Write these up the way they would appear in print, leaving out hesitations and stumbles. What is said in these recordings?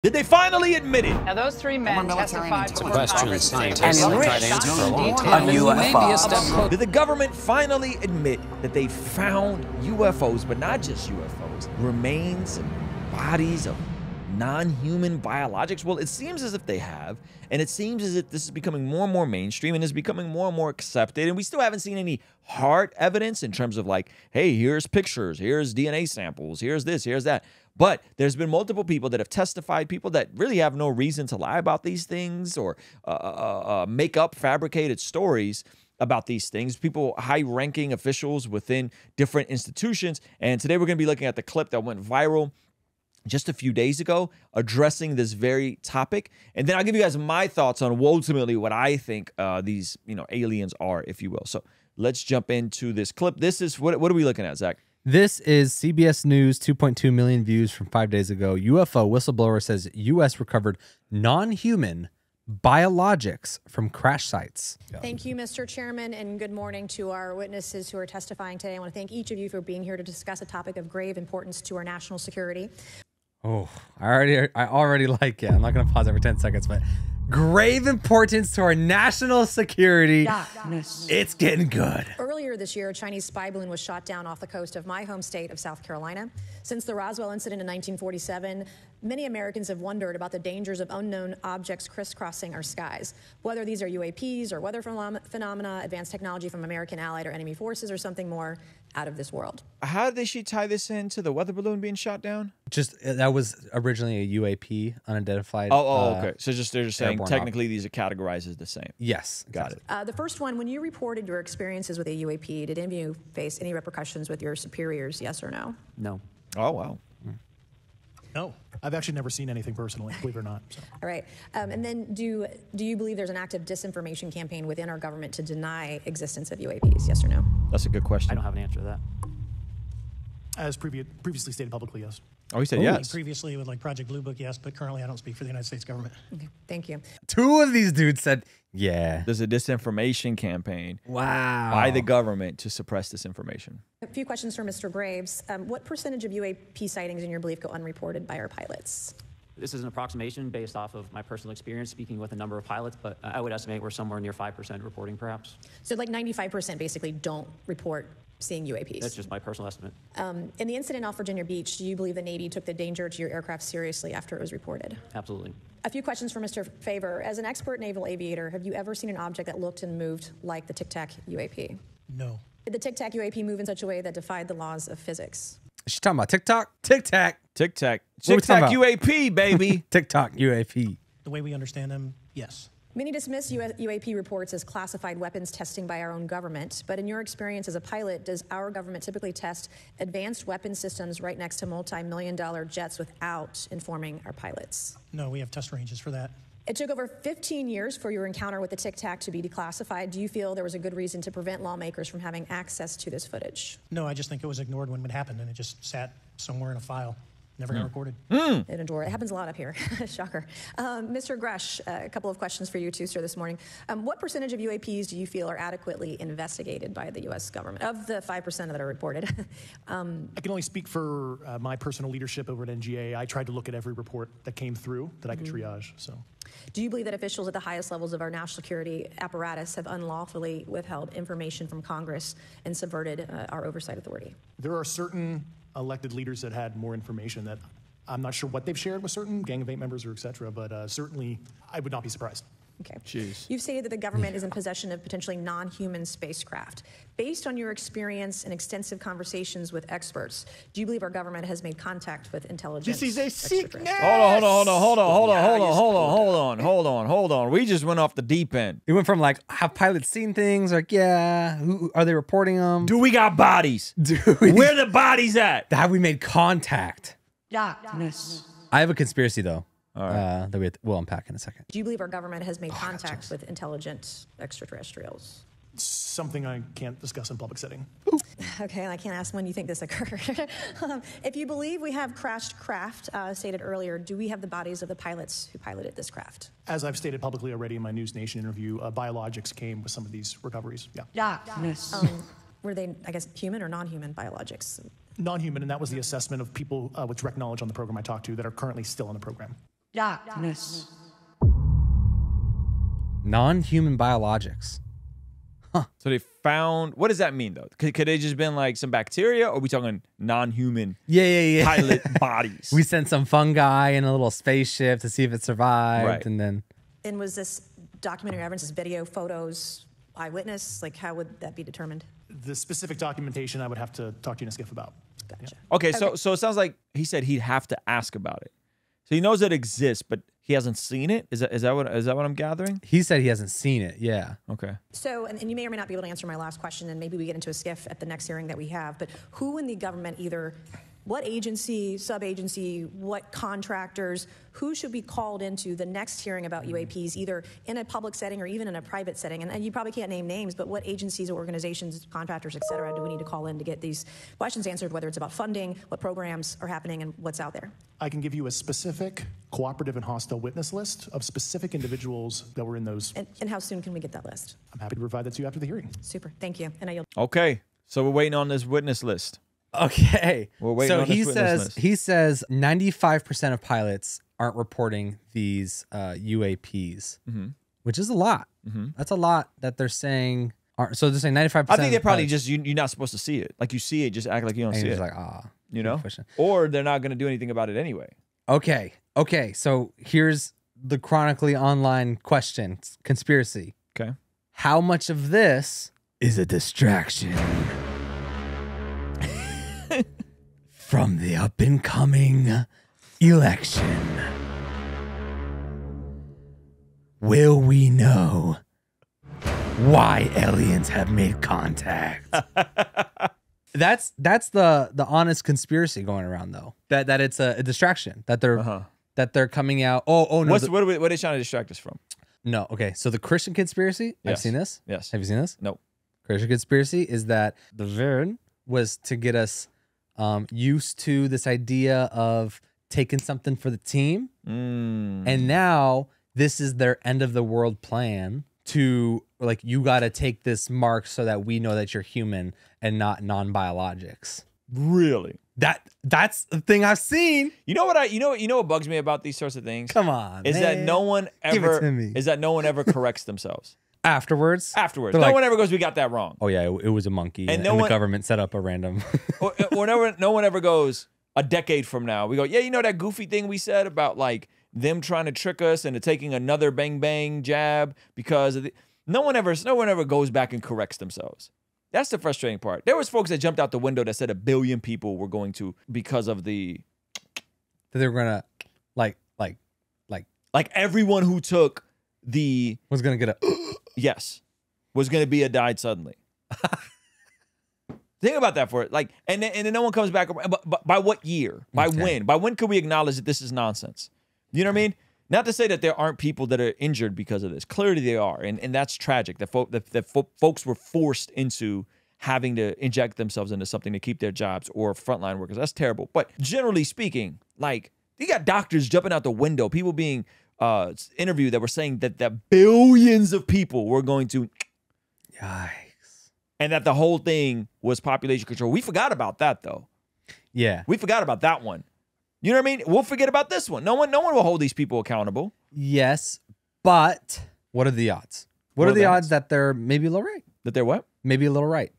Did they finally admit it? Now, those three men testified before Congress and enriched Did the government finally admit that they found UFOs, but not just UFOs, remains and bodies of non-human biologics? Well, it seems as if they have, and it seems as if this is becoming more and more mainstream and is becoming more and more accepted, and we still haven't seen any hard evidence in terms of like, hey, here's pictures, here's DNA samples, here's this, here's that. But there's been multiple people that have testified, people that really have no reason to lie about these things or make up fabricated stories about these things, people, high-ranking officials within different institutions. And today we're going to be looking at the clip that went viral just a few days ago addressing this very topic. And then I'll give you guys my thoughts on ultimately what I think these, aliens are, if you will. So let's jump into this clip. This is, what are we looking at, Zach? This is CBS News, 2.2 million views from 5 days ago. UFO whistleblower says U.S. recovered non-human biologics from crash sites. Thank you, Mr. Chairman, and good morning to our witnesses who are testifying today. I want to thank each of you for being here to discuss a topic of grave importance to our national security. Oh, I already like it. I'm not going to pause every 10 seconds, but grave importance to our national security. It's getting good. Earlier this year, a Chinese spy balloon was shot down off the coast of my home state of South Carolina. Since the Roswell incident in 1947, many Americans have wondered about the dangers of unknown objects crisscrossing our skies. Whether these are UAPs or weather phenomena, advanced technology from American allied or enemy forces, or something more out of this world. How did she tie this into the weather balloon being shot down? Just that was originally a UAP, unidentified. Okay. So they're just saying technically object. These are categorized as the same. Yes, got it. The first one, when you reported your experiences with a UAP, did any of you face any repercussions with your superiors? Yes or no? No. Oh wow. No, I've actually never seen anything personally, believe it or not. So. All right. And then do you believe there's an active disinformation campaign within our government to deny existence of UAPs? Yes or no? That's a good question. I don't have an answer to that. As previously stated publicly, yes. Oh, he said yes. Previously with like Project Blue Book, yes, but currently I don't speak for the United States government. Okay, thank you. Two of these dudes said, yeah. There's a disinformation campaign by the government to suppress this information. A few questions for Mr. Graves. What percentage of UAP sightings, in your belief, go unreported by our pilots? This is an approximation based off of my personal experience speaking with a number of pilots, but I would estimate we're somewhere near 5% reporting, perhaps. So like 95% basically don't report seeing UAPs? That's just my personal estimate. In the incident off Virginia Beach, do you believe the Navy took the danger to your aircraft seriously after it was reported? Absolutely. A few questions for Mr. Favor. As an expert naval aviator, have you ever seen an object that looked and moved like the Tic Tac UAP? No. Did the Tic Tac UAP move in such a way that defied the laws of physics? Is she talking about TikTok? Tic Tac. Tic Tac. What are we Tic Tac talking about? UAP, baby. TikTok UAP. The way we understand them, yes. Many dismiss UAP reports as classified weapons testing by our own government, but in your experience as a pilot, does our government typically test advanced weapon systems right next to multi-million-dollar jets without informing our pilots? No, we have test ranges for that. It took over 15 years for your encounter with the Tic Tac to be declassified. Do you feel there was a good reason to prevent lawmakers from having access to this footage? No, I just think it was ignored when it happened, and it just sat somewhere in a file. Never got recorded. It happens a lot up here. Shocker. Mr. Gresh, a couple of questions for you too, sir, this morning. What percentage of UAPs do you feel are adequately investigated by the U.S. government, of the 5% that are reported? I can only speak for my personal leadership over at NGA. I tried to look at every report that came through that I could triage. So, do you believe that officials at the highest levels of our national security apparatus have unlawfully withheld information from Congress and subverted our oversight authority? there are certain elected leaders that had more information that I'm not sure what they've shared with certain Gang of Eight members or et cetera, but certainly I would not be surprised. Okay. Jeez. You've stated that the government is in possession of potentially non-human spacecraft. Based on your experience and extensive conversations with experts, do you believe our government has made contact with intelligence? This is a sickness. extraterrestrials? Hold on. We just went off the deep end. It went from like, have pilots seen things? Like, yeah. Who are they reporting them? Do we got bodies? Where the bodies at? Have we made contact? Darkness. I have a conspiracy though. All right. That we'll unpack in a second. Do you believe our government has made contact with intelligent extraterrestrials? Something I can't discuss in public setting. Okay, I can't ask when you think this occurred. If you believe we have crashed craft, stated earlier, do we have the bodies of the pilots who piloted this craft? As I've stated publicly already in my News Nation interview, biologics came with some of these recoveries. Yeah. Darkness. Were they, I guess, human or non-human biologics? Non-human, and that was the assessment of people with direct knowledge on the program I talked to that are currently still on the program. Darkness. Non-human biologics. So they found, what does that mean though? Could they just been like some bacteria, or are we talking non-human Yeah. pilot bodies? We sent some fungi in a little spaceship to see if it survived, Right. and then And was this documentary evidence, this video, photos, eyewitness? Like, how would that be determined? The specific documentation I would have to talk to UNISCIF about. Gotcha. Okay, so it sounds like he said he'd have to ask about it. So he knows it exists, but he hasn't seen it. Is that what I'm gathering? he said he hasn't seen it. Yeah. Okay. So, and you may or may not be able to answer my last question, and maybe we get into a skiff at the next hearing that we have, but who in the government, either what agency, sub-agency, what contractors, who should be called into the next hearing about UAPs, either in a public setting or even in a private setting? And you probably can't name names, but what agencies or organizations, contractors, et cetera, do we need to call in to get these questions answered, whether it's about funding, what programs are happening, and what's out there? I can give you a specific cooperative and hostile witness list of specific individuals that were in those. And how soon can we get that list? I'm happy to provide that to you after the hearing. Super, thank you. And I yield. Okay. So we're waiting on this witness list. Okay. We're waiting so on this witness list. he says 95% of pilots aren't reporting these UAPs, which is a lot. That's a lot that they're saying aren't. So they're saying 95%. I think they're of probably pilots, just you're not supposed to see it. Like you see it, just act like you don't and see you're it. just like, you know, pushing. or they're not going to do anything about it anyway. Okay. So here's the chronically online question: conspiracy. Okay. How much of this is a distraction from the up and coming election? Will we know why aliens have made contact? That's the honest conspiracy going around though. That it's a distraction. That they're coming out. Oh no. What are they trying to distract us from? No. Okay. So the Christian conspiracy. I've Yes. seen this. Yes. Have you seen this? Nope. Christian conspiracy is that the Vern was to get us used to this idea of taking something for the team, and now this is their end of the world plan to, like, you got to take this mark so that we know that you're human and not non-biologics. Really? That's the thing I've seen. You know what bugs me about these sorts of things? Come on, Is that man. no one Give it ever to me. corrects themselves Afterwards, afterwards. they're No like, one ever goes, "We got that wrong." oh yeah, it was a monkey, And and, no the one- government set up a random. or no one ever goes a decade from now. We go, "Yeah, you know that goofy thing we said about like them trying to trick us into taking another bang bang jab because of the." No one ever goes back and corrects themselves. That's the frustrating part. There was folks that jumped out the window that said 1 billion people were going to because of the They were gonna like everyone who took the was gonna get a. yes was going to be died suddenly. Think about that for it. Like, and then no one comes back. But by what year? By Okay. when? By when could we acknowledge that this is nonsense? You know what I mean? Not to say that there aren't people that are injured because of this. Clearly they are, and that's tragic. That folks were forced into having to inject themselves into something to keep their jobs, or frontline workers. That's terrible. But generally speaking, like, you got doctors jumping out the window, people being interviewed that were saying that billions of people were going to. Yikes. And that the whole thing was population control. We forgot about that, though. Yeah. We forgot about that one. You know what I mean? We'll forget about this one. No one will hold these people accountable. Yes, but what are the odds? What are the odds that they're maybe a little right? That they're what? Maybe a little right.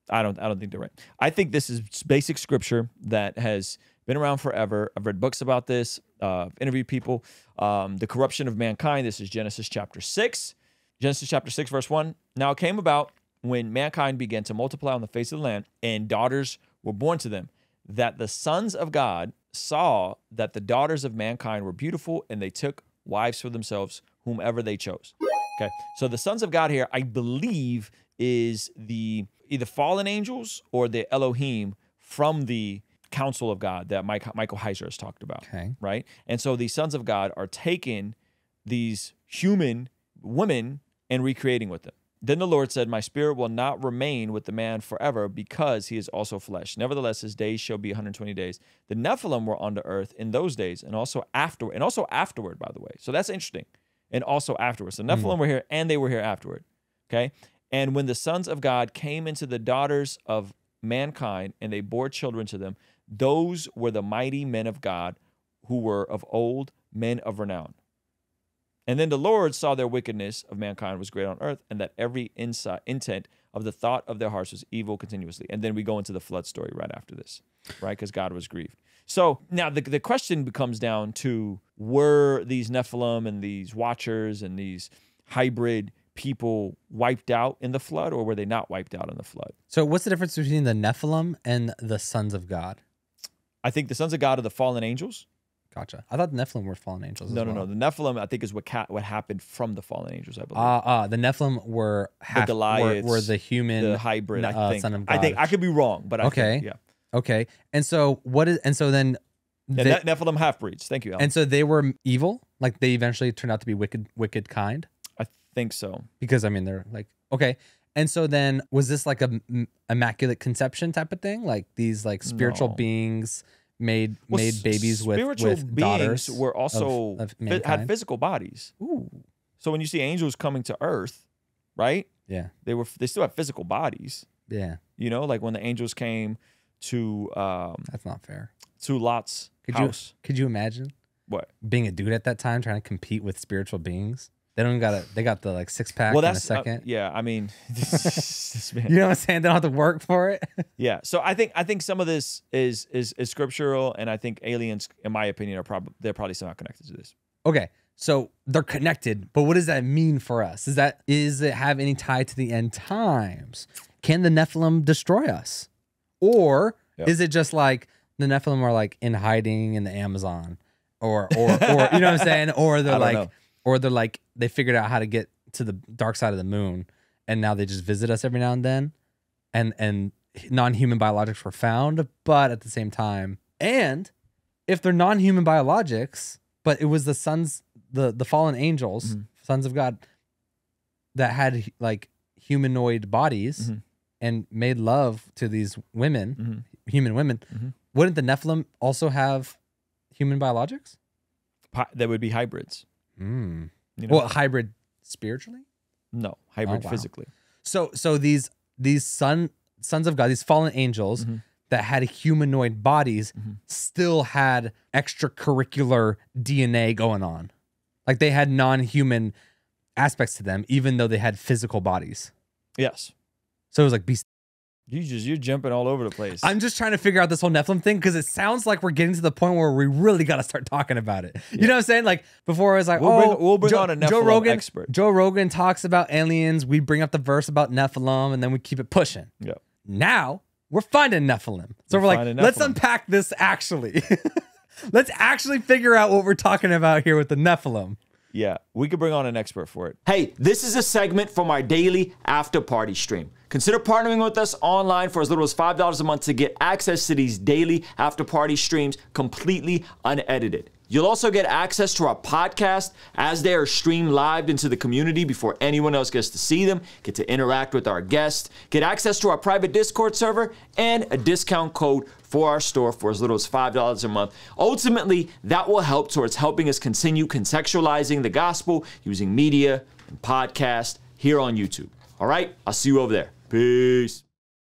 I don't think they're right. I think this is basic scripture that has been around forever. I've read books about this, interviewed people. The corruption of mankind. This is Genesis chapter 6. Genesis chapter 6, verse 1. Now it came about when mankind began to multiply on the face of the land, and daughters were born to them, that the sons of God saw that the daughters of mankind were beautiful, and they took wives for themselves, whomever they chose. Okay, so the sons of God here, I believe, is the either fallen angels or the Elohim from the council of God that Michael Heiser has talked about. Okay. Right? And so the sons of God are taking these human women and recreating with them. Then the Lord said, my spirit will not remain with the man forever, because he is also flesh. Nevertheless, his days shall be 120 days. The Nephilim were on the earth in those days, and also afterward, by the way. So that's interesting. And also afterwards. The Nephilim were here, and they were here afterward. Okay? And when the sons of God came into the daughters of mankind, and they bore children to them, those were the mighty men of God who were of old, men of renown. And then the Lord saw their wickedness of mankind was great on earth, and that every intent of the thought of their hearts was evil continuously. And then we go into the flood story right after this, right? Because God was grieved. So now the question becomes down to, were these Nephilim and these watchers and these hybrid people wiped out in the flood, or were they not wiped out in the flood? So what's the difference between the Nephilim and the sons of God? I think the sons of God are the fallen angels. Gotcha. I thought the Nephilim were fallen angels. No. The Nephilim, I think, is what happened from the fallen angels, I believe. The Nephilim were the Goliaths, were the human, the hybrid, I think. son of God. I think I could be wrong, but I think, yeah. Okay. And so then Nephilim half-breeds. Thank you, Alan. And so they were evil? Like they eventually turned out to be wicked kind? I think so. Because I mean, they're like, okay. And so then was this like a immaculate conception type of thing? Like these like spiritual beings made babies with daughters were also had physical bodies. Ooh. So when you see angels coming to earth, right? Yeah. They still have physical bodies. Yeah. You know, like when the angels came to that's not fair. To Lot's house. Could you imagine what? Being a dude at that time trying to compete with spiritual beings? They got the like six pack in a second. Yeah, I mean, this man. You know what I'm saying? They don't have to work for it. Yeah. So I think some of this is scriptural, and I think aliens, in my opinion, they're probably somehow connected to this. Okay. So they're connected, but what does that mean for us? Is it have any tie to the end times? Can the Nephilim destroy us? Or is it just like the Nephilim are like in hiding in the Amazon? Or you know what I'm saying? Or they're like they figured out how to get to the dark side of the moon, and now they just visit us every now and then, and non-human biologics were found, but at the same time, and if they're non-human biologics, but it was the sons, the fallen angels, sons of God, that had like humanoid bodies and made love to these women, human women, wouldn't the Nephilim also have human biologics? That would be hybrids. You know? Well, hybrid spiritually? No, hybrid physically. So these sons of God, these fallen angels that had humanoid bodies, still had extracurricular DNA going on. Like they had non-human aspects to them, even though they had physical bodies. Yes. So it was like beast. You're jumping all over the place. I'm just trying to figure out this whole Nephilim thing because it sounds like we're getting to the point where we really got to start talking about it. You know what I'm saying? Like before I was like, we'll bring on a Nephilim expert. Joe Rogan talks about aliens. We bring up the verse about Nephilim and then we keep it pushing. Yeah. Now we're finding Nephilim. So we're like, let's unpack this actually. Let's actually figure out what we're talking about here with the Nephilim. Yeah, we could bring on an expert for it. Hey, this is a segment from our daily after party stream. Consider partnering with us online for as little as $5 a month to get access to these daily after party streams completely unedited. You'll also get access to our podcast as they are streamed live into the community before anyone else gets to see them, get to interact with our guests, get access to our private Discord server, and a discount code for our store for as little as $5 a month. Ultimately, that will help towards helping us continue contextualizing the gospel using media and podcast here on YouTube. All right, I'll see you over there. Peace.